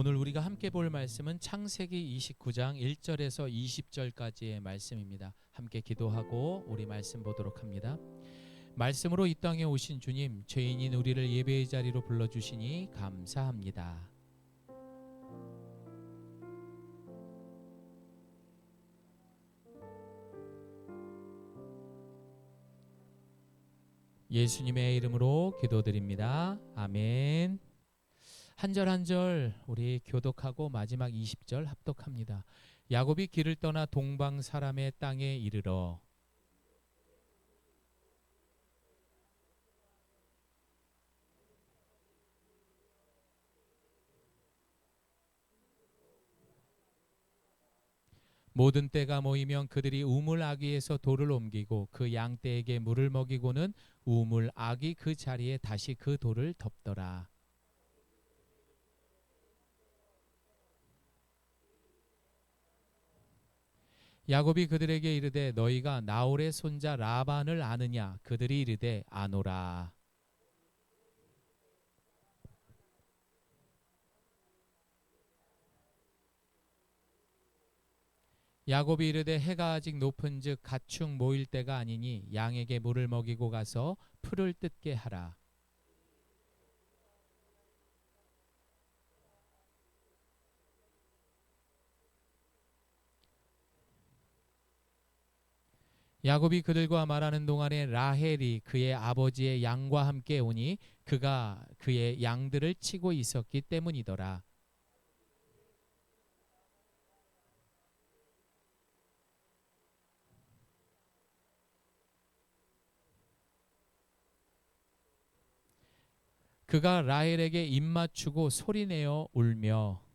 오늘 우리가 함께 볼 말씀은 창세기 29장 1절에서 20절까지의 말씀입니다. 함께 기도하고 우리 말씀 보도록 합니다. 말씀으로 이 땅에 오신 주님, 죄인인 우리를 예배의 자리로 불러주시니 감사합니다. 예수님의 이름으로 기도드립니다. 아멘. 한 절 한 절 우리 교독하고 마지막 20절 합독합니다. 야곱이 길을 떠나 동방 사람의 땅에 이르러 모든 떼가 모이면 그들이 우물 아귀에서 돌을 옮기고 그 양떼에게 물을 먹이고는 우물 아귀 그 자리에 다시 그 돌을 덮더라. 야곱이 그들에게 이르되 너희가 나홀의 손자 라반을 아느냐? 그들이 이르되 아노라. 야곱이 이르되 해가 아직 높은즉 가축 모일 때가 아니니 양에게 물을 먹이고 가서 풀을 뜯게 하라. 야곱이 그들과 말하는 동안에 라헬이 그의 아버지의 양과 함께 오니 그가 그의 양들을 치고 있었기 때문이더라. 그가 라헬에게 입맞추고 소리내어 울며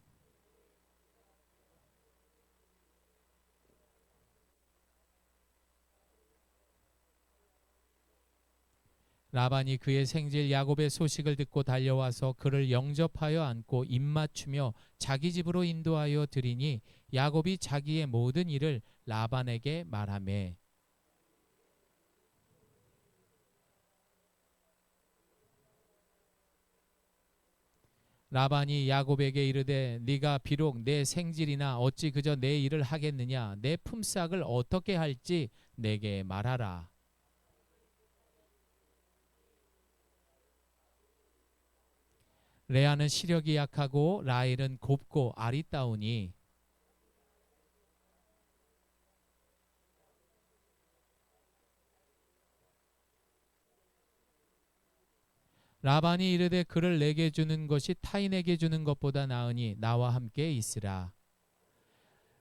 라반이 그의 생질 야곱의 소식을 듣고 달려와서 그를 영접하여 안고 입맞추며 자기 집으로 인도하여 드리니 야곱이 자기의 모든 일을 라반에게 말하매 라반이 야곱에게 이르되 네가 비록 내 생질이나 어찌 그저 내 일을 하겠느냐 내 품삯을 어떻게 할지 내게 말하라. 레아는 시력이 약하고 라헬은 곱고 아리따우니 라반이 이르되 그를 내게 주는 것이 타인에게 주는 것보다 나으니 나와 함께 있으라.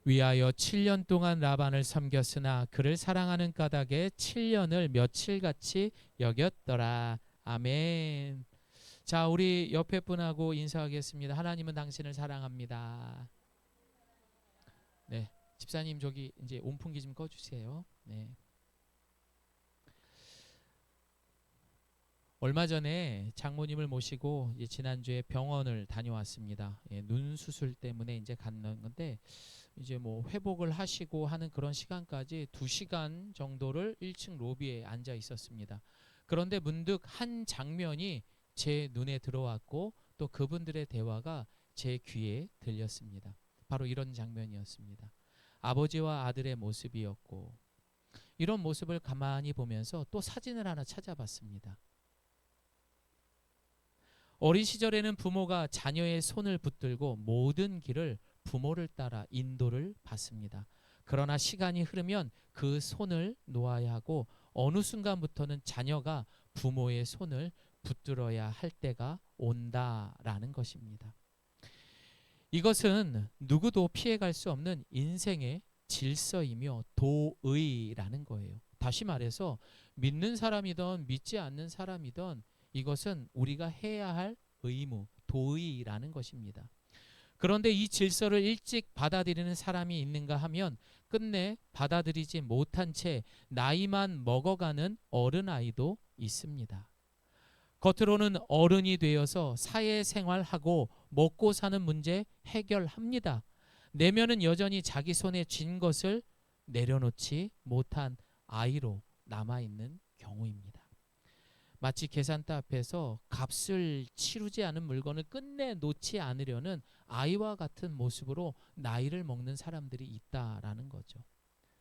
위하여 7년 동안 라반을 섬겼으나 그를 사랑하는 까닭에 7년을 며칠같이 여겼더라. 아멘. 자, 우리 옆에 분하고 인사하겠습니다. 하나님은 당신을 사랑합니다. 네, 집사님 저기 이제 온풍기 좀 꺼주세요. 네. 얼마 전에 장모님을 모시고 지난주에 병원을 다녀왔습니다. 예, 눈 수술 때문에 이제 갔는 건데 이제 뭐 회복을 하시고 하는 그런 시간까지 2시간 정도를 1층 로비에 앉아 있었습니다. 그런데 문득 한 장면이 제 눈에 들어왔고 또 그분들의 대화가 제 귀에 들렸습니다. 바로 이런 장면이었습니다. 아버지와 아들의 모습이었고 이런 모습을 가만히 보면서 또 사진을 하나 찾아봤습니다. 어린 시절에는 부모가 자녀의 손을 붙들고 모든 길을 부모를 따라 인도를 받습니다. 그러나 시간이 흐르면 그 손을 놓아야 하고 어느 순간부터는 자녀가 부모의 손을 붙들어야 할 때가 온다라는 것입니다. 이것은 누구도 피해갈 수 없는 인생의 질서이며 도의라는 거예요. 다시 말해서 믿는 사람이든 믿지 않는 사람이든 이것은 우리가 해야 할 의무, 도의라는 것입니다. 그런데 이 질서를 일찍 받아들이는 사람이 있는가 하면 끝내 받아들이지 못한 채 나이만 먹어가는 어른아이도 있습니다. 겉으로는 어른이 되어서 사회생활하고 먹고 사는 문제 해결합니다. 내면은 여전히 자기 손에 쥔 것을 내려놓지 못한 아이로 남아있는 경우입니다. 마치 계산대 앞에서 값을 치르지 않은 물건을 끝내 놓지 않으려는 아이와 같은 모습으로 나이를 먹는 사람들이 있다라는 거죠.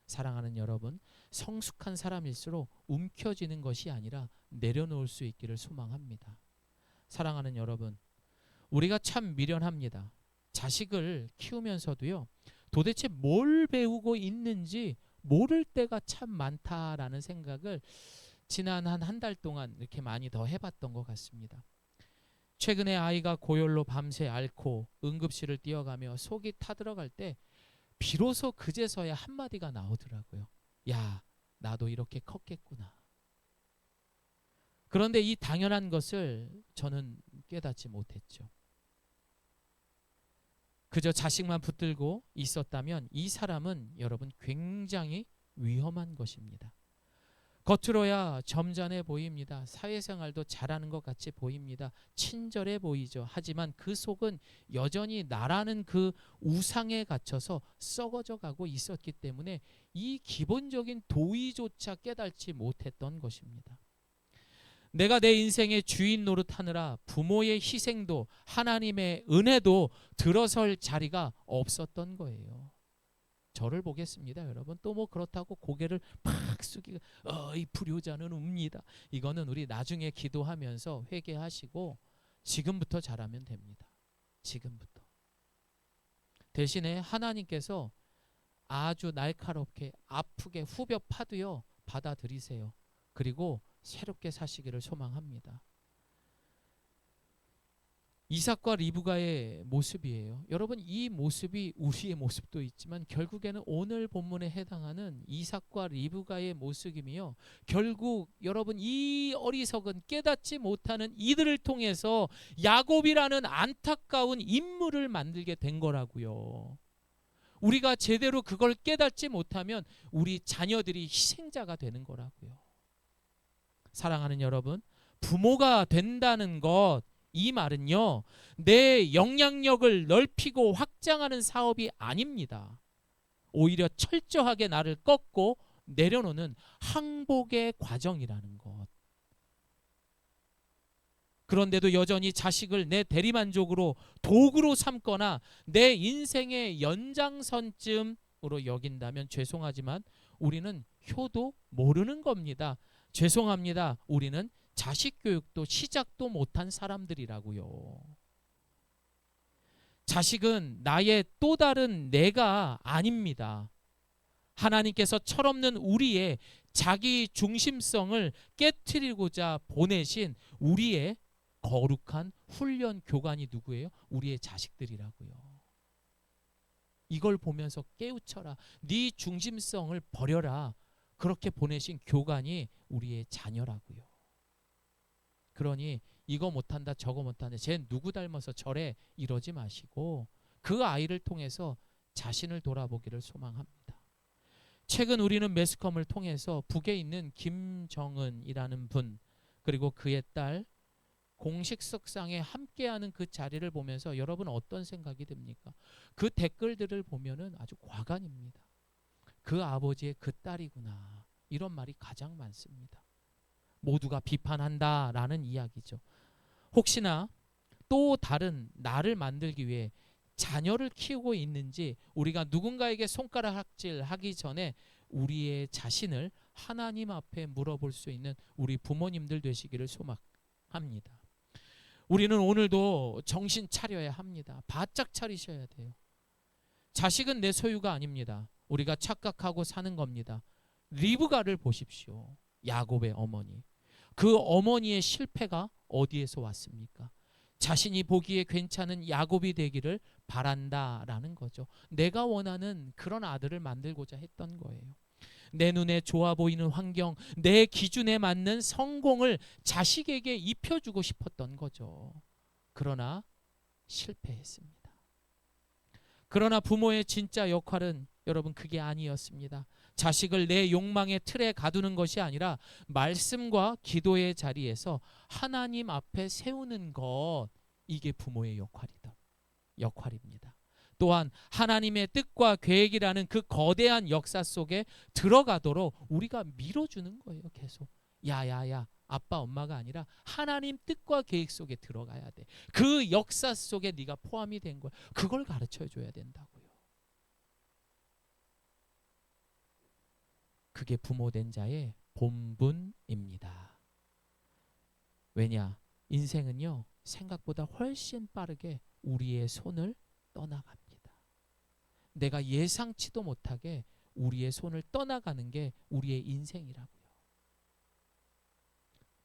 사랑하는 여러분, 성숙한 사람일수록 움켜쥐는 것이 아니라 내려놓을 수 있기를 소망합니다. 사랑하는 여러분, 우리가 참 미련합니다. 자식을 키우면서도요, 도대체 뭘 배우고 있는지 모를 때가 참 많다라는 생각을 지난 한 달 동안 이렇게 많이 더 해봤던 것 같습니다. 최근에 아이가 고열로 밤새 앓고 응급실을 뛰어가며 속이 타들어갈 때 비로소 그제서야 한마디가 나오더라고요. 야, 나도 이렇게 컸겠구나. 그런데 이 당연한 것을 저는 깨닫지 못했죠. 그저 자식만 붙들고 있었다면 이 사람은 여러분 굉장히 위험한 것입니다. 겉으로야 점잖해 보입니다. 사회생활도 잘하는 것 같이 보입니다. 친절해 보이죠. 하지만 그 속은 여전히 나라는 그 우상에 갇혀서 썩어져 가고 있었기 때문에 이 기본적인 도의조차 깨닫지 못했던 것입니다. 내가 내 인생의 주인 노릇하느라 부모의 희생도 하나님의 은혜도 들어설 자리가 없었던 거예요. 저를 보겠습니다, 여러분. 또 뭐 그렇다고 고개를 팍 숙이고 이 불효자는 웁니다. 이거는 우리 나중에 기도하면서 회개하시고 지금부터 잘하면 됩니다. 지금부터. 대신에 하나님께서 아주 날카롭게 아프게 후벼 파도요 받아들이세요. 그리고 새롭게 사시기를 소망합니다. 이삭과 리브가의 모습이에요. 여러분, 이 모습이 우리의 모습도 있지만 결국에는 오늘 본문에 해당하는 이삭과 리브가의 모습이며, 결국 여러분 이 어리석은 깨닫지 못하는 이들을 통해서 야곱이라는 안타까운 인물을 만들게 된 거라고요. 우리가 제대로 그걸 깨닫지 못하면 우리 자녀들이 희생자가 되는 거라고요. 사랑하는 여러분, 부모가 된다는 것, 이 말은요, 내 영향력을 넓히고 확장하는 사업이 아닙니다. 오히려 철저하게 나를 꺾고 내려놓는 항복의 과정이라는 것. 그런데도 여전히 자식을 내 대리만족으로 도구로 삼거나 내 인생의 연장선쯤으로 여긴다면 죄송하지만 우리는 효도 모르는 겁니다. 죄송합니다. 우리는 자식 교육도 시작도 못한 사람들이라고요. 자식은 나의 또 다른 내가 아닙니다. 하나님께서 철없는 우리의 자기 중심성을 깨트리고자 보내신 우리의 거룩한 훈련 교관이 누구예요? 우리의 자식들이라고요. 이걸 보면서 깨우쳐라. 네 중심성을 버려라. 그렇게 보내신 교관이 우리의 자녀라고요. 그러니 이거 못한다 저거 못한다 쟤 누구 닮아서 저래 이러지 마시고 그 아이를 통해서 자신을 돌아보기를 소망합니다. 최근 우리는 매스컴을 통해서 북에 있는 김정은이라는 분, 그리고 그의 딸 공식석상에 함께하는 그 자리를 보면서 여러분 어떤 생각이 듭니까? 그 댓글들을 보면은 아주 과간입니다. 그 아버지의 그 딸이구나, 이런 말이 가장 많습니다. 모두가 비판한다라는 이야기죠. 혹시나 또 다른 나를 만들기 위해 자녀를 키우고 있는지, 우리가 누군가에게 손가락질하기 전에 우리의 자신을 하나님 앞에 물어볼 수 있는 우리 부모님들 되시기를 소망합니다. 우리는 오늘도 정신 차려야 합니다. 바짝 차리셔야 돼요. 자식은 내 소유가 아닙니다. 우리가 착각하고 사는 겁니다. 리브가를 보십시오. 야곱의 어머니. 그 어머니의 실패가 어디에서 왔습니까? 자신이 보기에 괜찮은 야곱이 되기를 바란다라는 거죠. 내가 원하는 그런 아들을 만들고자 했던 거예요. 내 눈에 좋아 보이는 환경, 내 기준에 맞는 성공을 자식에게 입혀주고 싶었던 거죠. 그러나 실패했습니다. 그러나 부모의 진짜 역할은 여러분 그게 아니었습니다. 자식을 내 욕망의 틀에 가두는 것이 아니라 말씀과 기도의 자리에서 하나님 앞에 세우는 것, 이게 부모의 역할입니다. 또한 하나님의 뜻과 계획이라는 그 거대한 역사 속에 들어가도록 우리가 밀어주는 거예요. 계속 야야야 아빠 엄마가 아니라 하나님 뜻과 계획 속에 들어가야 돼. 그 역사 속에 네가 포함이 된 거야. 그걸 가르쳐 줘야 된다고요. 그게 부모된 자의 본분입니다. 왜냐? 인생은요, 생각보다 훨씬 빠르게 우리의 손을 떠나갑니다. 내가 예상치도 못하게 우리의 손을 떠나가는 게 우리의 인생이라고요.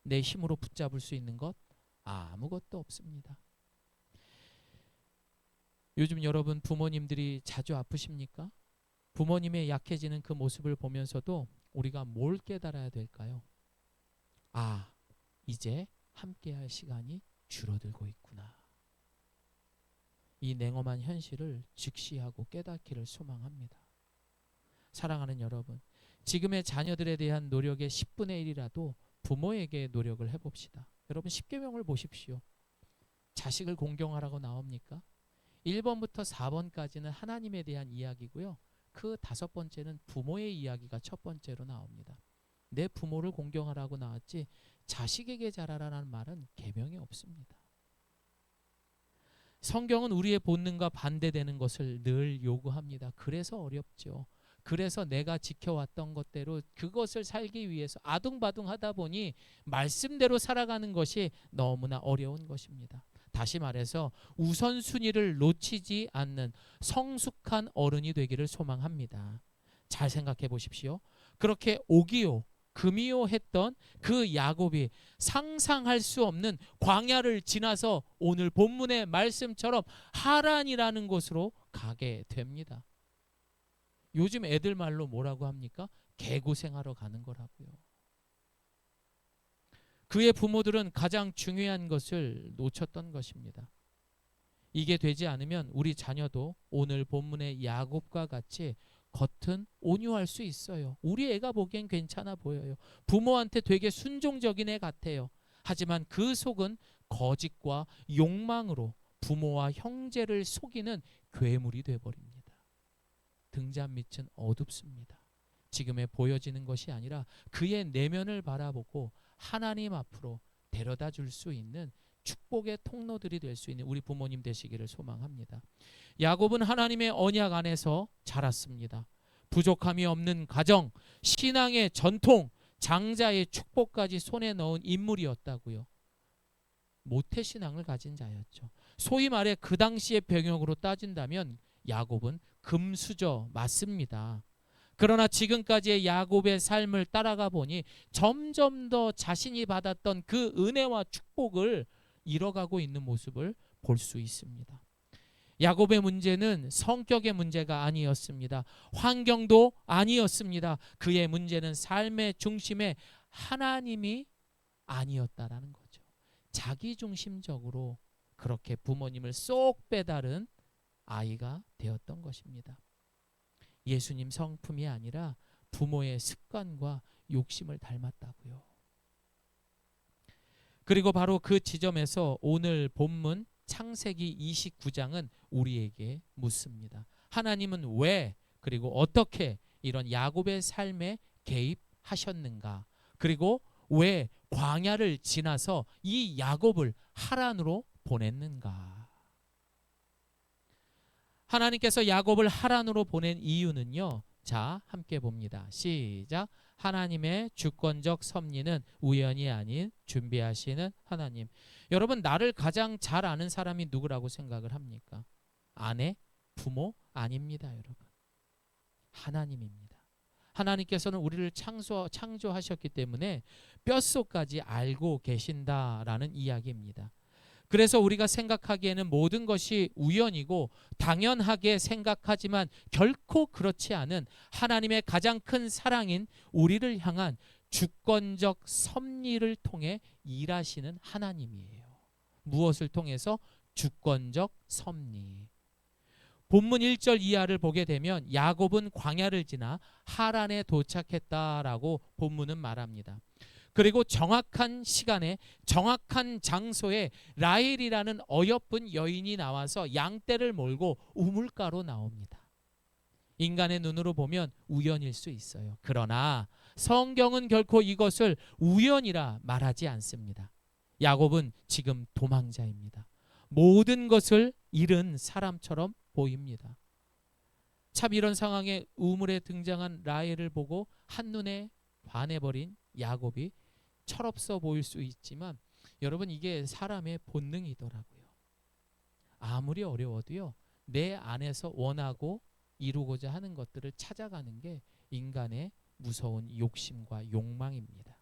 내 힘으로 붙잡을 수 있는 것 아무것도 없습니다. 요즘 여러분 부모님들이 자주 아프십니까? 부모님의 약해지는 그 모습을 보면서도 우리가 뭘 깨달아야 될까요? 아, 이제 함께할 시간이 줄어들고 있구나. 이 냉엄한 현실을 직시하고 깨닫기를 소망합니다. 사랑하는 여러분, 지금의 자녀들에 대한 노력의 10분의 1이라도 부모에게 노력을 해봅시다. 여러분 10계명을 보십시오. 자식을 공경하라고 나옵니까? 1번부터 4번까지는 하나님에 대한 이야기고요. 그 5번째는 부모의 이야기가 첫 번째로 나옵니다. 내 부모를 공경하라고 나왔지 자식에게 잘하라는 말은 계명이 없습니다. 성경은 우리의 본능과 반대되는 것을 늘 요구합니다. 그래서 어렵죠. 그래서 내가 지켜왔던 것대로 그것을 살기 위해서 아둥바둥 하다 보니 말씀대로 살아가는 것이 너무나 어려운 것입니다. 다시 말해서 우선순위를 놓치지 않는 성숙한 어른이 되기를 소망합니다. 잘 생각해 보십시오. 그렇게 오기요 금이요 했던 그 야곱이 상상할 수 없는 광야를 지나서 오늘 본문의 말씀처럼 하란이라는 곳으로 가게 됩니다. 요즘 애들 말로 뭐라고 합니까? 개고생하러 가는 거라고요. 그의 부모들은 가장 중요한 것을 놓쳤던 것입니다. 이게 되지 않으면 우리 자녀도 오늘 본문의 야곱과 같이 겉은 온유할 수 있어요. 우리 애가 보기엔 괜찮아 보여요. 부모한테 되게 순종적인 애 같아요. 하지만 그 속은 거짓과 욕망으로 부모와 형제를 속이는 괴물이 되어버립니다. 등잔 밑은 어둡습니다. 지금에 보여지는 것이 아니라 그의 내면을 바라보고 하나님 앞으로 데려다 줄 수 있는 축복의 통로들이 될 수 있는 우리 부모님 되시기를 소망합니다. 야곱은 하나님의 언약 안에서 자랐습니다. 부족함이 없는 가정, 신앙의 전통, 장자의 축복까지 손에 넣은 인물이었다고요. 모태신앙을 가진 자였죠. 소위 말해 그 당시의 병역으로 따진다면 야곱은 금수저 맞습니다. 그러나 지금까지의 야곱의 삶을 따라가 보니 점점 더 자신이 받았던 그 은혜와 축복을 잃어가고 있는 모습을 볼 수 있습니다. 야곱의 문제는 성격의 문제가 아니었습니다. 환경도 아니었습니다. 그의 문제는 삶의 중심에 하나님이 아니었다라는 거죠. 자기중심적으로 그렇게 부모님을 쏙 빼다른 아이가 되었던 것입니다. 예수님 성품이 아니라 부모의 습관과 욕심을 닮았다고요. 그리고 바로 그 지점에서 오늘 본문 창세기 29장은 우리에게 묻습니다. 하나님은 왜 그리고 어떻게 이런 야곱의 삶에 개입하셨는가? 그리고 왜 광야를 지나서 이 야곱을 하란으로 보냈는가? 하나님께서 야곱을 하란으로 보낸 이유는요. 자, 함께 봅니다. 시작. 하나님의 주권적 섭리는 우연이 아닌 준비하시는 하나님. 여러분, 나를 가장 잘 아는 사람이 누구라고 생각을 합니까? 아내, 부모? 아닙니다, 여러분. 하나님입니다. 하나님께서는 우리를 창조하셨기 때문에 뼛속까지 알고 계신다라는 이야기입니다. 그래서 우리가 생각하기에는 모든 것이 우연이고 당연하게 생각하지만 결코 그렇지 않은 하나님의 가장 큰 사랑인 우리를 향한 주권적 섭리를 통해 일하시는 하나님이에요. 무엇을 통해서? 주권적 섭리. 본문 1절 이하를 보게 되면 야곱은 광야를 지나 하란에 도착했다라고 본문은 말합니다. 그리고 정확한 시간에 정확한 장소에 라헬이라는 어여쁜 여인이 나와서 양떼를 몰고 우물가로 나옵니다. 인간의 눈으로 보면 우연일 수 있어요. 그러나 성경은 결코 이것을 우연이라 말하지 않습니다. 야곱은 지금 도망자입니다. 모든 것을 잃은 사람처럼 보입니다. 참 이런 상황에 우물에 등장한 라헬을 보고 한눈에 반해버린 야곱이 철없어 보일 수 있지만 여러분, 이게 사람의 본능이더라고요. 아무리 어려워도요, 내 안에서 원하고 이루고자 하는 것들을 찾아가는 게 인간의 무서운 욕심과 욕망입니다.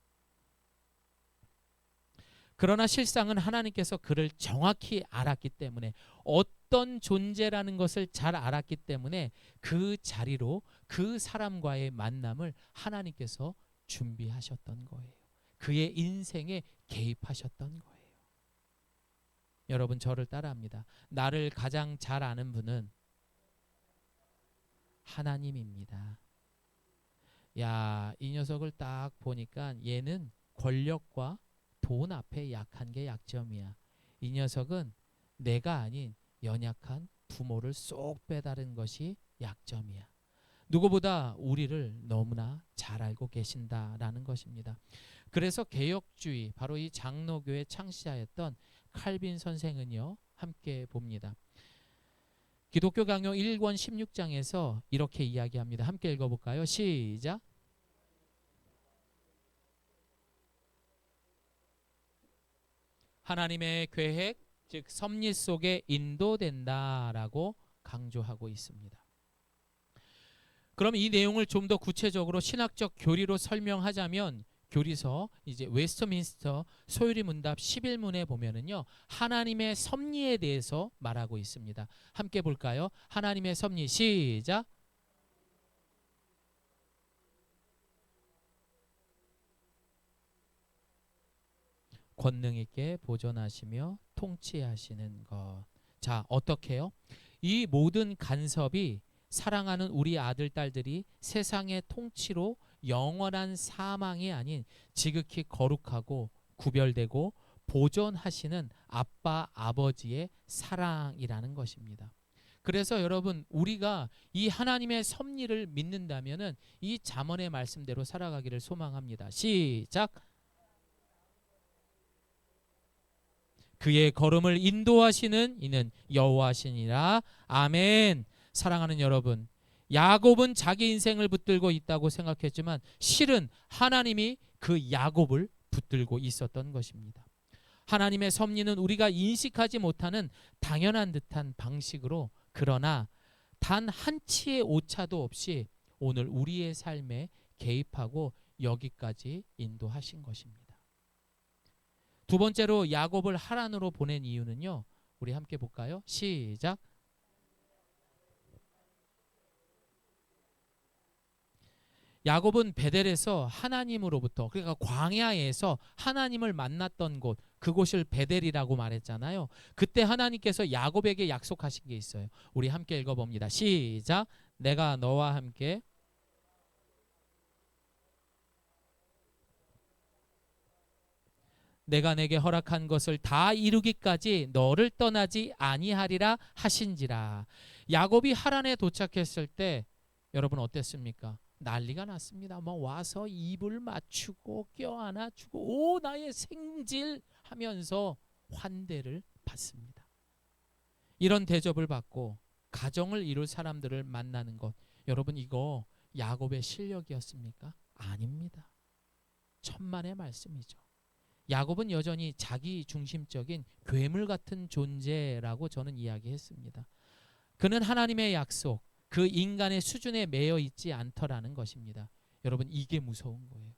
그러나 실상은 하나님께서 그를 정확히 알았기 때문에, 어떤 존재라는 것을 잘 알았기 때문에 그 자리로 그 사람과의 만남을 하나님께서 준비하셨던 거예요. 그의 인생에 개입하셨던 거예요. 여러분, 저를 따라합니다. 나를 가장 잘 아는 분은 하나님입니다. 야, 이 녀석을 딱 보니까 얘는 권력과 돈 앞에 약한 게 약점이야. 이 녀석은 내가 아닌 연약한 부모를 쏙 빼다른 것이 약점이야. 누구보다 우리를 너무나 잘 알고 계신다라는 것입니다. 그래서 개혁주의, 바로 이 장로교의 창시자였던 칼빈 선생은요, 함께 봅니다. 기독교 강요 1권 16장에서 이렇게 이야기합니다. 함께 읽어볼까요? 시작. 하나님의 계획, 즉 섭리 속에 인도된다라고 강조하고 있습니다. 그럼 이 내용을 좀 더 구체적으로 신학적 교리로 설명하자면, 교리서 이제 웨스트민스터 소유리 문답 11문에 보면은요, 하나님의 섭리에 대해서 말하고 있습니다. 함께 볼까요? 하나님의 섭리, 시작. 권능 있게 보존하시며 통치하시는 것. 자, 어떻게 해요? 이 모든 간섭이 사랑하는 우리 아들, 딸들이 세상의 통치로 영원한 사망이 아닌 지극히 거룩하고 구별되고 보존하시는 아빠, 아버지의 사랑이라는 것입니다. 그래서 여러분, 우리가 이 하나님의 섭리를 믿는다면은 이 잠언의 말씀대로 살아가기를 소망합니다. 시작. 그의 걸음을 인도하시는 이는 여호와시니라. 아멘. 사랑하는 여러분, 야곱은 자기 인생을 붙들고 있다고 생각했지만 실은 하나님이 그 야곱을 붙들고 있었던 것입니다. 하나님의 섭리는 우리가 인식하지 못하는 당연한 듯한 방식으로, 그러나 단 한 치의 오차도 없이 오늘 우리의 삶에 개입하고 여기까지 인도하신 것입니다. 두 번째로 야곱을 하란으로 보낸 이유는요, 우리 함께 볼까요? 시작. 야곱은 베델에서 하나님으로부터, 그러니까 광야에서 하나님을 만났던 곳, 그곳을 베델이라고 말했잖아요. 그때 하나님께서 야곱에게 약속하신 게 있어요. 우리 함께 읽어봅니다. 시작. 내가 너와 함께 내가 내게 허락한 것을 다 이루기까지 너를 떠나지 아니하리라 하신지라. 야곱이 하란에 도착했을 때 여러분 어땠습니까? 난리가 났습니다. 뭐 와서 입을 맞추고 껴안아주고 오 나의 생질 하면서 환대를 받습니다. 이런 대접을 받고 가정을 이룰 사람들을 만나는 것, 여러분 이거 야곱의 실력이었습니까? 아닙니다. 천만의 말씀이죠. 야곱은 여전히 자기 중심적인 괴물 같은 존재라고 저는 이야기했습니다. 그는 하나님의 약속, 그 인간의 수준에 매여 있지 않더라는 것입니다. 여러분 이게 무서운 거예요.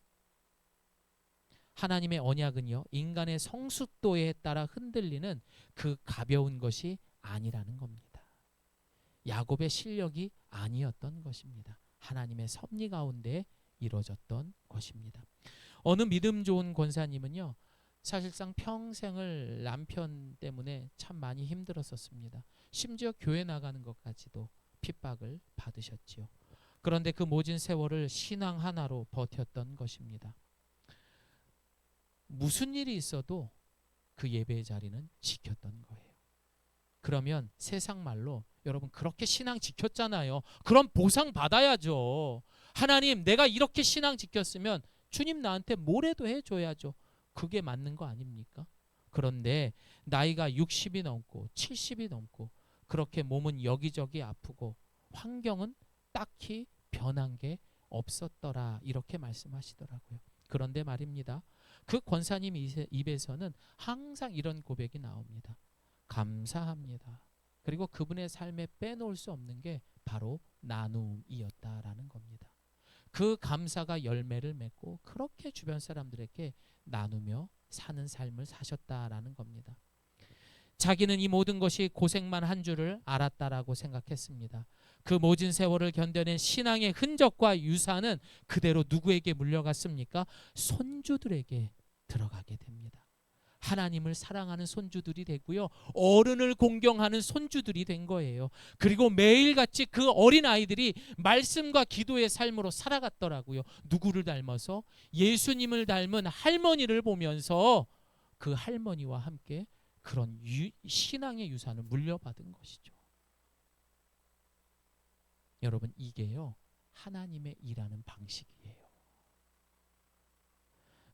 하나님의 언약은요, 인간의 성숙도에 따라 흔들리는 그 가벼운 것이 아니라는 겁니다. 야곱의 실력이 아니었던 것입니다. 하나님의 섭리 가운데 이루어졌던 것입니다. 어느 믿음 좋은 권사님은요, 사실상 평생을 남편 때문에 참 많이 힘들었었습니다. 심지어 교회 나가는 것까지도 핍박을 받으셨지요. 그런데 그 모진 세월을 신앙 하나로 버텼던 것입니다. 무슨 일이 있어도 그 예배의 자리는 지켰던 거예요. 그러면 세상 말로 여러분 그렇게 신앙 지켰잖아요. 그럼 보상 받아야죠. 하나님 내가 이렇게 신앙 지켰으면 주님 나한테 뭐라도 해줘야죠. 그게 맞는 거 아닙니까? 그런데 나이가 60이 넘고 70이 넘고 그렇게 몸은 여기저기 아프고 환경은 딱히 변한 게 없었더라 이렇게 말씀하시더라고요. 그런데 말입니다. 그 권사님 입에서는 항상 이런 고백이 나옵니다. 감사합니다. 그리고 그분의 삶에 빼놓을 수 없는 게 바로 나눔이었다라는 겁니다. 그 감사가 열매를 맺고 그렇게 주변 사람들에게 나누며 사는 삶을 사셨다라는 겁니다. 자기는 이 모든 것이 고생만 한 줄을 알았다라고 생각했습니다. 그 모진 세월을 견뎌낸 신앙의 흔적과 유산은 그대로 누구에게 물려갔습니까? 손주들에게 들어가게 됩니다. 하나님을 사랑하는 손주들이 되고요. 어른을 공경하는 손주들이 된 거예요. 그리고 매일같이 그 어린아이들이 말씀과 기도의 삶으로 살아갔더라고요. 누구를 닮아서? 예수님을 닮은 할머니를 보면서 그 할머니와 함께 그런 신앙의 유산을 물려받은 것이죠. 여러분 이게요. 하나님의 일하는 방식이에요.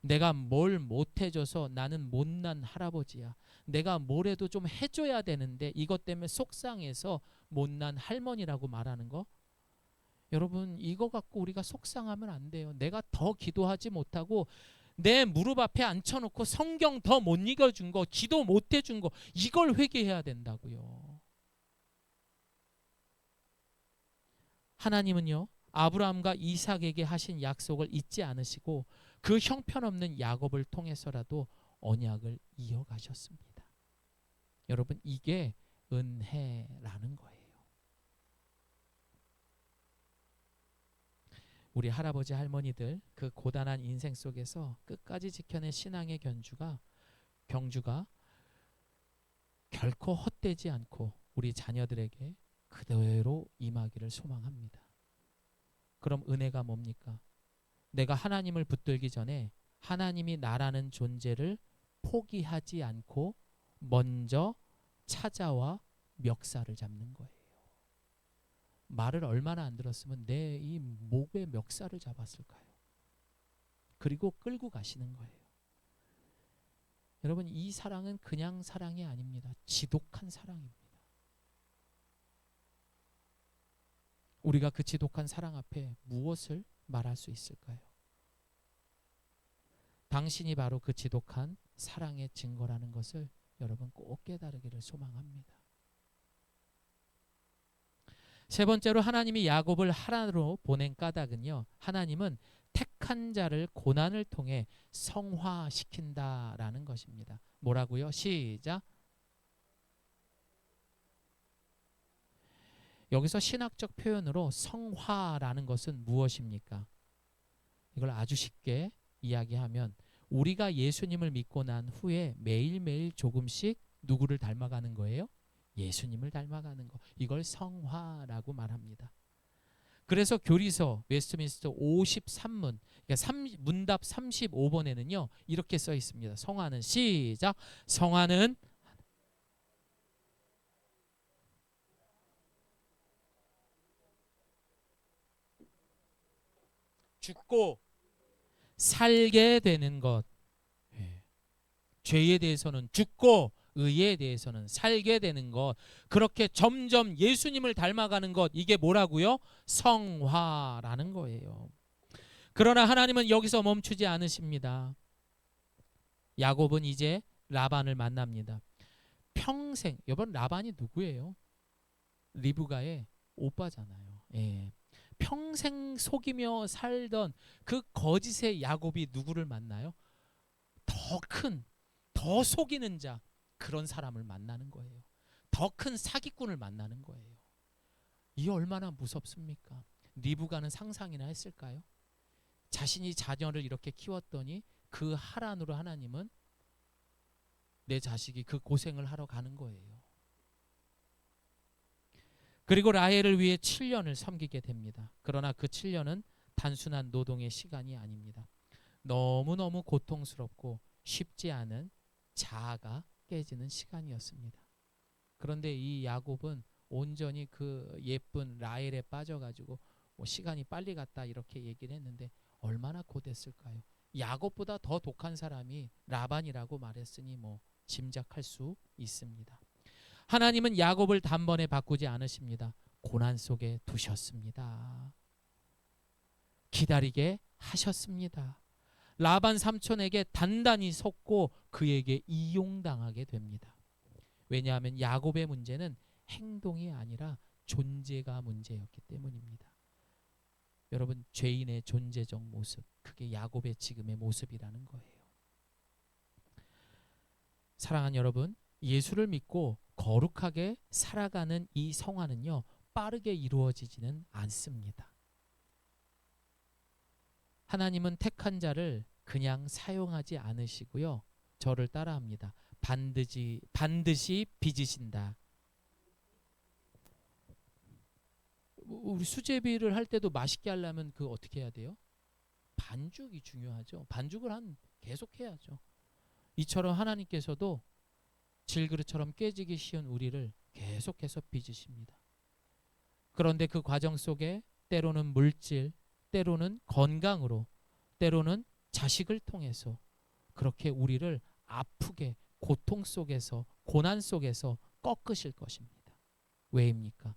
내가 뭘 못해줘서 나는 못난 할아버지야. 내가 뭐래도 좀 해줘야 되는데 이것 때문에 속상해서 못난 할머니라고 말하는 거. 여러분 이거 갖고 우리가 속상하면 안 돼요. 내가 더 기도하지 못하고 내 무릎 앞에 앉혀놓고 성경 더 못 읽어준 거, 기도 못 해준 거 이걸 회개해야 된다고요. 하나님은요. 아브라함과 이삭에게 하신 약속을 잊지 않으시고 그 형편없는 야곱을 통해서라도 언약을 이어가셨습니다. 여러분 이게 은혜라는 거예요. 우리 할아버지 할머니들 그 고단한 인생 속에서 끝까지 지켜낸 신앙의 경주가 결코 헛되지 않고 우리 자녀들에게 그대로 임하기를 소망합니다. 그럼 은혜가 뭡니까? 내가 하나님을 붙들기 전에 하나님이 나라는 존재를 포기하지 않고 먼저 찾아와 멱살을 잡는 거예요. 말을 얼마나 안 들었으면 내 이 목에 멱살을 잡았을까요? 그리고 끌고 가시는 거예요. 여러분 이 사랑은 그냥 사랑이 아닙니다. 지독한 사랑입니다. 우리가 그 지독한 사랑 앞에 무엇을 말할 수 있을까요? 당신이 바로 그 지독한 사랑의 증거라는 것을 여러분 꼭 깨달으기를 소망합니다. 세 번째로 하나님이 야곱을 하란으로 보낸 까닭은요. 하나님은 택한 자를 고난을 통해 성화시킨다라는 것입니다. 뭐라고요? 시작. 여기서 신학적 표현으로 성화라는 것은 무엇입니까? 이걸 아주 쉽게 이야기하면 우리가 예수님을 믿고 난 후에 매일매일 조금씩 누구를 닮아가는 거예요? 예수님을 닮아가는 거. 이걸 성화라고 말합니다. 그래서 교리서 웨스트민스터 53문 그러니까 문답 35번에는요. 이렇게 써 있습니다. 성화는 시작. 성화는 죽고 살게 되는 것. 예. 죄에 대해서는 죽고 의에 대해서는 살게 되는 것. 그렇게 점점 예수님을 닮아가는 것. 이게 뭐라고요? 성화라는 거예요. 그러나 하나님은 여기서 멈추지 않으십니다. 야곱은 이제 라반을 만납니다. 평생 여러분 라반이 누구예요? 리브가의 오빠잖아요. 예. 평생 속이며 살던 그 거짓의 야곱이 누구를 만나요? 더 큰, 더 속이는 자 그런 사람을 만나는 거예요. 더 큰 사기꾼을 만나는 거예요. 이 얼마나 무섭습니까? 리브가는 상상이나 했을까요? 자신이 자녀를 이렇게 키웠더니 그 하란으로 하나님은 내 자식이 그 고생을 하러 가는 거예요. 그리고 라헬을 위해 7년을 섬기게 됩니다. 그러나 그 7년은 단순한 노동의 시간이 아닙니다. 너무너무 고통스럽고 쉽지 않은 자아가 깨지는 시간이었습니다. 그런데 이 야곱은 온전히 그 예쁜 라헬에 빠져가지고 뭐 시간이 빨리 갔다 이렇게 얘기를 했는데 얼마나 고됐을까요? 야곱보다 더 독한 사람이 라반이라고 말했으니 뭐 짐작할 수 있습니다. 하나님은 야곱을 단번에 바꾸지 않으십니다. 고난 속에 두셨습니다. 기다리게 하셨습니다. 라반 삼촌에게 단단히 속고 그에게 이용당하게 됩니다. 왜냐하면 야곱의 문제는 행동이 아니라 존재가 문제였기 때문입니다. 여러분, 죄인의 존재적 모습, 그게 야곱의 지금의 모습이라는 거예요. 사랑하는 여러분, 예수를 믿고 거룩하게 살아가는 이 성화는요, 빠르게 이루어지지는 않습니다. 하나님은 택한 자를 그냥 사용하지 않으시고요, 저를 따라합니다. 반드시 빚으신다. 우리 수제비를 할 때도 맛있게 하려면 그 어떻게 해야 돼요? 반죽이 중요하죠. 반죽을 계속 해야죠. 이처럼 하나님께서도 질그릇처럼 깨지기 쉬운 우리를 계속해서 빚으십니다. 그런데 그 과정 속에 때로는 물질, 때로는 건강으로, 때로는 자식을 통해서 그렇게 우리를 아프게 고통 속에서, 고난 속에서 꺾으실 것입니다. 왜입니까?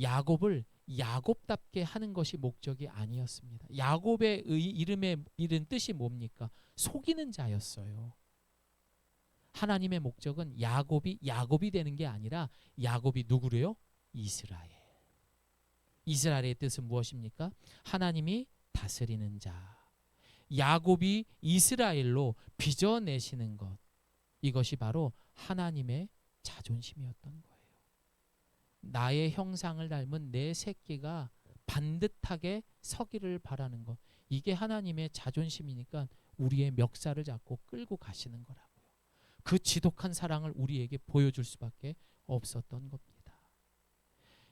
야곱을 야곱답게 하는 것이 목적이 아니었습니다. 야곱의 이름의 뜻이 뭡니까? 속이는 자였어요. 하나님의 목적은 야곱이 되는 게 아니라 야곱이 누구래요? 이스라엘. 이스라엘의 뜻은 무엇입니까? 하나님이 다스리는 자. 야곱이 이스라엘로 빚어내시는 것. 이것이 바로 하나님의 자존심이었던 거예요. 나의 형상을 닮은 내 새끼가 반듯하게 서기를 바라는 것. 이게 하나님의 자존심이니까 우리의 멱살을 잡고 끌고 가시는 거라고요. 그 지독한 사랑을 우리에게 보여줄 수밖에 없었던 겁니다.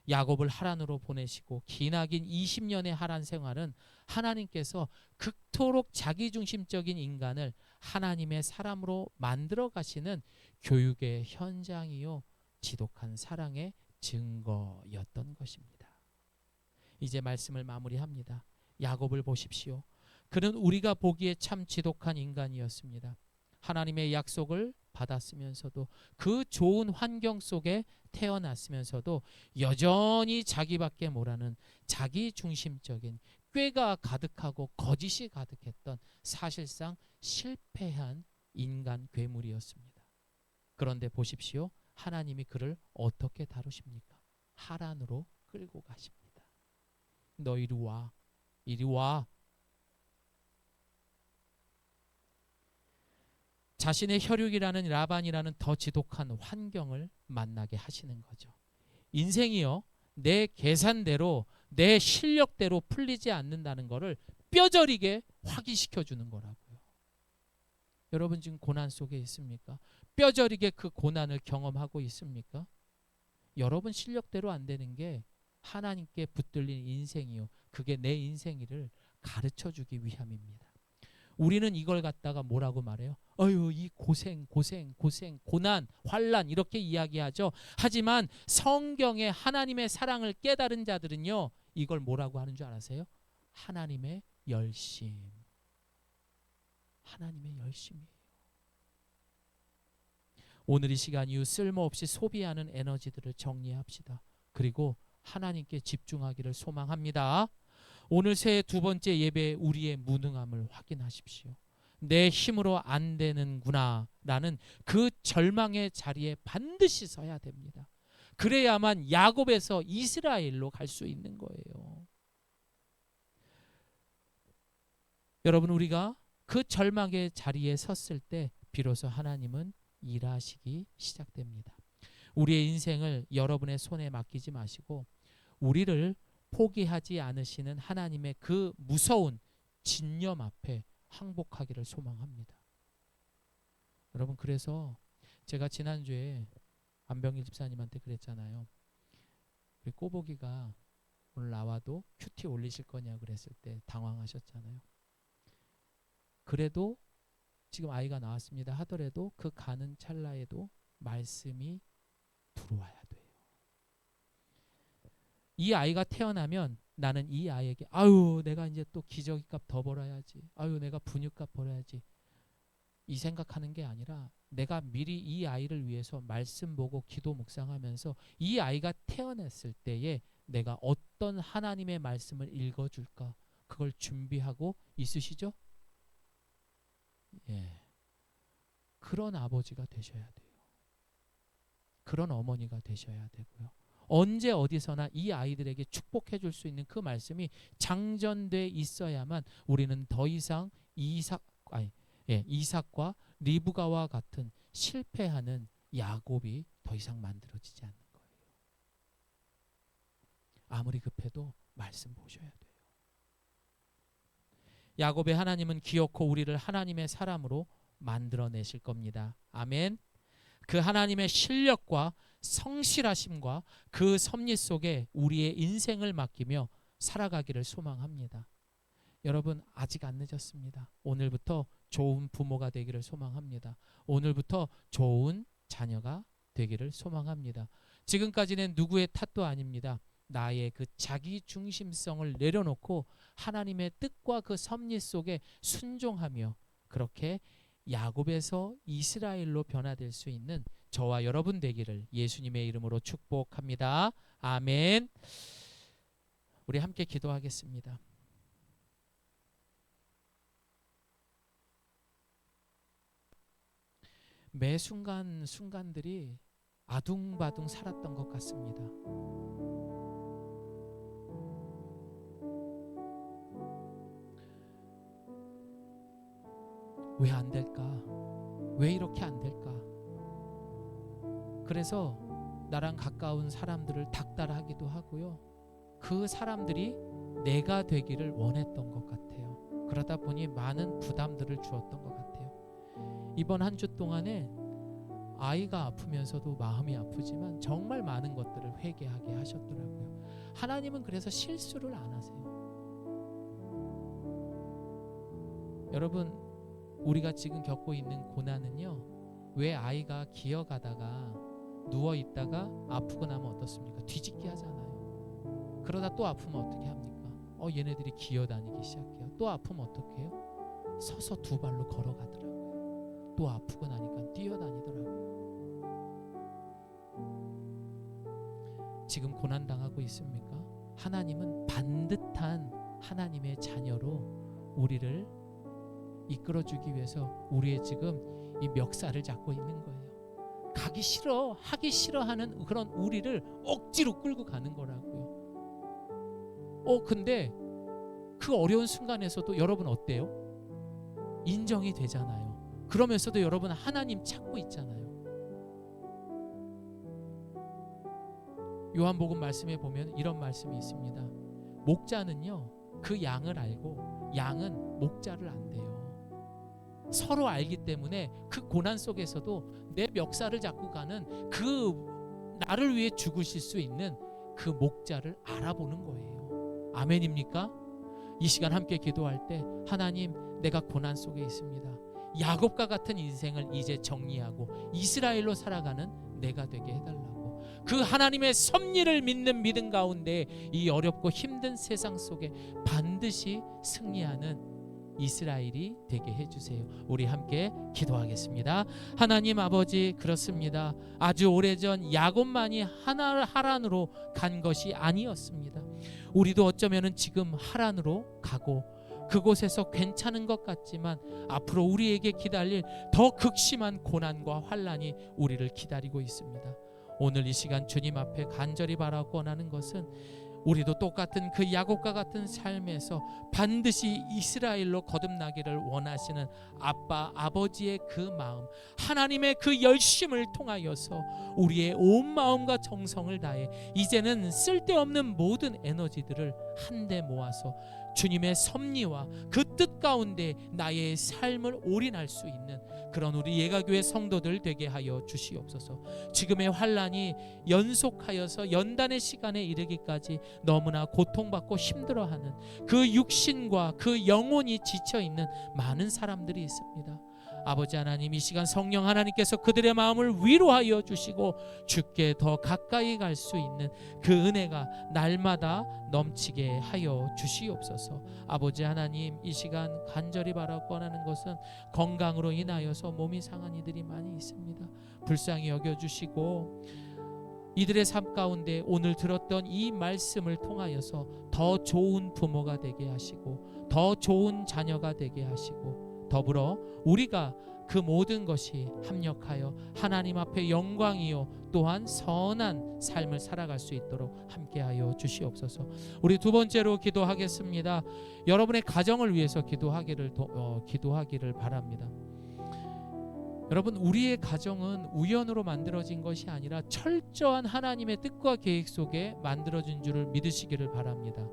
야곱을 하란으로 보내시고 기나긴 20년의 하란 생활은 하나님께서 극토록 자기중심적인 인간을 하나님의 사람으로 만들어 가시는 교육의 현장이요, 지독한 사랑의 증거였던 것입니다. 이제 말씀을 마무리합니다. 야곱을 보십시오. 그는 우리가 보기에 참 지독한 인간이었습니다. 하나님의 약속을 받았으면서도, 그 좋은 환경 속에 태어났으면서도 여전히 자기밖에 모르는 자기중심적인, 꾀가 가득하고 거짓이 가득했던, 사실상 실패한 인간 괴물이었습니다. 그런데 보십시오. 하나님이 그를 어떻게 다루십니까? 하란으로 끌고 가십니다. 너 이리 와. 이리 와. 자신의 혈육이라는 라반이라는 더 지독한 환경을 만나게 하시는 거죠. 인생이요, 내 계산대로, 내 실력대로 풀리지 않는다는 것을 뼈저리게 확인시켜 주는 거라고요. 여러분 지금 고난 속에 있습니까? 뼈저리게 그 고난을 경험하고 있습니까? 여러분 실력대로 안 되는 게 하나님께 붙들린 인생이요, 그게 내 인생이를 가르쳐 주기 위함입니다. 우리는 이걸 갖다가 뭐라고 말해요? 이 고생, 고난, 환난 이렇게 이야기하죠. 하지만 성경의 하나님의 사랑을 깨달은 자들은요, 이걸 뭐라고 하는 줄 아세요? 하나님의 열심. 하나님의 열심이에요. 오늘 이 시간 이후 쓸모없이 소비하는 에너지들을 정리합시다. 그리고 하나님께 집중하기를 소망합니다. 오늘 새해 두 번째 예배에 우리의 무능함을 확인하십시오. 내 힘으로 안 되는구나 라는 그 절망의 자리에 반드시 서야 됩니다. 그래야만 야곱에서 이스라엘로 갈 수 있는 거예요. 여러분, 우리가 그 절망의 자리에 섰을 때 비로소 하나님은 일하시기 시작됩니다. 우리의 인생을 여러분의 손에 맡기지 마시고 우리를 포기하지 않으시는 하나님의 그 무서운 진념 앞에 항복하기를 소망합니다. 여러분, 그래서 제가 지난주에 안병일 집사님한테 그랬잖아요. 우리 꼬보기가 오늘 나와도 큐티 올리실 거냐 그랬을 때 당황하셨잖아요. 그래도 지금 아이가 나왔습니다 하더라도 그 가는 찰나에도 말씀이 들어와야 돼요. 이 아이가 태어나면 나는 이 아이에게 아유 내가 이제 또 기저귀값 더 벌어야지, 아유 내가 분유값 벌어야지, 이 생각하는 게 아니라 내가 미리 이 아이를 위해서 말씀 보고 기도 묵상하면서 이 아이가 태어났을 때에 내가 어떤 하나님의 말씀을 읽어줄까, 그걸 준비하고 있으시죠? 예. 그런 아버지가 되셔야 돼요. 그런 어머니가 되셔야 되고요. 언제 어디서나 이 아이들에게 축복해 줄 수 있는 그 말씀이 장전돼 있어야만 우리는 더 이상 이삭과 리브가와 같은 실패하는 야곱이 더 이상 만들어지지 않는 거예요. 아무리 급해도 말씀 보셔야 돼요. 야곱의 하나님은 기어코 우리를 하나님의 사람으로 만들어내실 겁니다. 아멘. 그 하나님의 실력과 성실하심과 그 섭리 속에 우리의 인생을 맡기며 살아가기를 소망합니다. 여러분 아직 안 늦었습니다. 오늘부터 좋은 부모가 되기를 소망합니다. 오늘부터 좋은 자녀가 되기를 소망합니다. 지금까지는 누구의 탓도 아닙니다. 나의 그 자기 중심성을 내려놓고 하나님의 뜻과 그 섭리 속에 순종하며 그렇게 야곱에서 이스라엘로 변화될 수 있는 저와 여러분 되기를 예수님의 이름으로 축복합니다. 아멘. 우리 함께 기도하겠습니다. 매 순간들이 아둥바둥 살았던 것 같습니다. 왜 안 될까? 왜 이렇게 안 될까? 그래서 나랑 가까운 사람들을 닥달하기도 하고요. 그 사람들이 내가 되기를 원했던 것 같아요. 그러다 보니 많은 부담들을 주었던 것 같아요. 이번 한 주 동안에 아이가 아프면서도 마음이 아프지만 정말 많은 것들을 회개하게 하셨더라고요. 하나님은 그래서 실수를 안 하세요. 여러분, 우리가 지금 겪고 있는 고난은요, 왜 아이가 기어가다가 누워있다가 아프고 나면 어떻습니까? 뒤집기 하잖아요. 그러다 또 아프면 어떻게 합니까? 얘네들이 기어다니기 시작해요. 또 아프면 어떻게 해요? 서서 두 발로 걸어가더라고요. 또 아프고 나니까 뛰어다니더라고요. 지금 고난당하고 있습니까? 하나님은 반듯한 하나님의 자녀로 우리를 이끌어주기 위해서 우리의 지금 이 멱살을 잡고 있는 거예요. 가기 싫어, 하기 싫어하는 그런 우리를 억지로 끌고 가는 거라고요. 근데 그 어려운 순간에서도 여러분 어때요? 인정이 되잖아요. 그러면서도 여러분 하나님 찾고 있잖아요. 요한복음 말씀에 보면 이런 말씀이 있습니다. 목자는요, 그 양을 알고 양은 목자를 안 돼요. 서로 알기 때문에 그 고난 속에서도 내 멱살을 잡고 가는 그 나를 위해 죽으실 수 있는 그 목자를 알아보는 거예요. 아멘입니까? 이 시간 함께 기도할 때 하나님, 내가 고난 속에 있습니다. 야곱과 같은 인생을 이제 정리하고 이스라엘로 살아가는 내가 되게 해달라고. 그 하나님의 섭리를 믿는 믿음 가운데 이 어렵고 힘든 세상 속에 반드시 승리하는 이스라엘이 되게 해주세요. 우리 함께 기도하겠습니다. 하나님 아버지, 그렇습니다. 아주 오래전 야곱만이 하란으로 간 것이 아니었습니다. 우리도 어쩌면 지금 하란으로 가고 그곳에서 괜찮은 것 같지만 앞으로 우리에게 기다릴 더 극심한 고난과 환난이 우리를 기다리고 있습니다. 오늘 이 시간 주님 앞에 간절히 바라고 원하는 것은 우리도 똑같은 그 야곱과 같은 삶에서 반드시 이스라엘로 거듭나기를 원하시는 아빠, 아버지의 그 마음, 하나님의 그 열심을 통하여서 우리의 온 마음과 정성을 다해 이제는 쓸데없는 모든 에너지들을 한데 모아서 주님의 섭리와 그 뜻 가운데 나의 삶을 올인할 수 있는 그런 우리 예가교회 성도들 되게 하여 주시옵소서. 지금의 환난이 연속하여서 연단의 시간에 이르기까지 너무나 고통받고 힘들어하는 그 육신과 그 영혼이 지쳐있는 많은 사람들이 있습니다. 아버지 하나님, 이 시간 성령 하나님께서 그들의 마음을 위로하여 주시고 주께 더 가까이 갈 수 있는 그 은혜가 날마다 넘치게 하여 주시옵소서. 아버지 하나님, 이 시간 간절히 바라고 원하는 것은 건강으로 인하여서 몸이 상한 이들이 많이 있습니다. 불쌍히 여겨주시고 이들의 삶 가운데 오늘 들었던 이 말씀을 통하여서 더 좋은 부모가 되게 하시고 더 좋은 자녀가 되게 하시고 더불어 우리가 그 모든 것이 합력하여 하나님 앞에 영광이요 또한 선한 삶을 살아갈 수 있도록 함께하여 주시옵소서. 우리 두 번째로 기도하겠습니다. 여러분의 가정을 위해서 기도하기를 바랍니다. 여러분, 우리의 가정은 우연으로 만들어진 것이 아니라 철저한 하나님의 뜻과 계획 속에 만들어진 줄을 믿으시기를 바랍니다.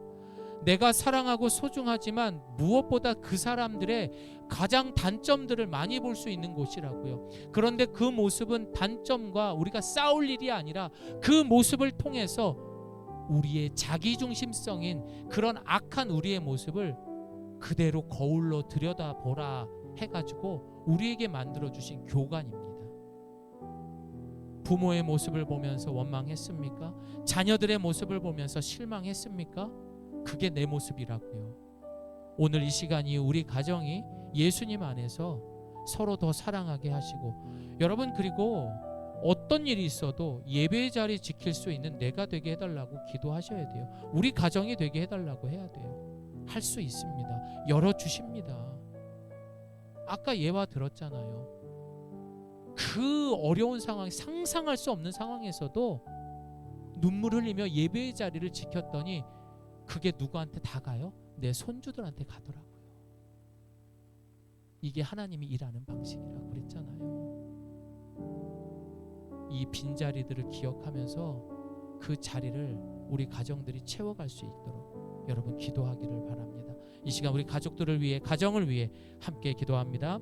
내가 사랑하고 소중하지만 무엇보다 그 사람들의 가장 단점들을 많이 볼 수 있는 곳이라고요. 그런데 그 모습은 단점과 우리가 싸울 일이 아니라 그 모습을 통해서 우리의 자기중심성인 그런 악한 우리의 모습을 그대로 거울로 들여다보라 해가지고 우리에게 만들어주신 교관입니다. 부모의 모습을 보면서 원망했습니까? 자녀들의 모습을 보면서 실망했습니까? 그게 내 모습이라고요. 오늘 이 시간이 우리 가정이 예수님 안에서 서로 더 사랑하게 하시고, 여러분, 그리고 어떤 일이 있어도 예배의 자리 지킬 수 있는 내가 되게 해달라고 기도하셔야 돼요. 우리 가정이 되게 해달라고 해야 돼요. 할 수 있습니다. 열어주십니다. 아까 예화 들었잖아요. 그 어려운 상황, 상상할 수 없는 상황에서도 눈물 흘리며 예배의 자리를 지켰더니 그게 누구한테 다 가요? 내 손주들한테 가더라고요. 이게 하나님이 일하는 방식이라고 그랬잖아요. 이 빈자리들을 기억하면서 그 자리를 우리 가정들이 채워갈 수 있도록 여러분 기도하기를 바랍니다. 이 시간 우리 가족들을 위해, 가정을 위해 함께 기도합니다.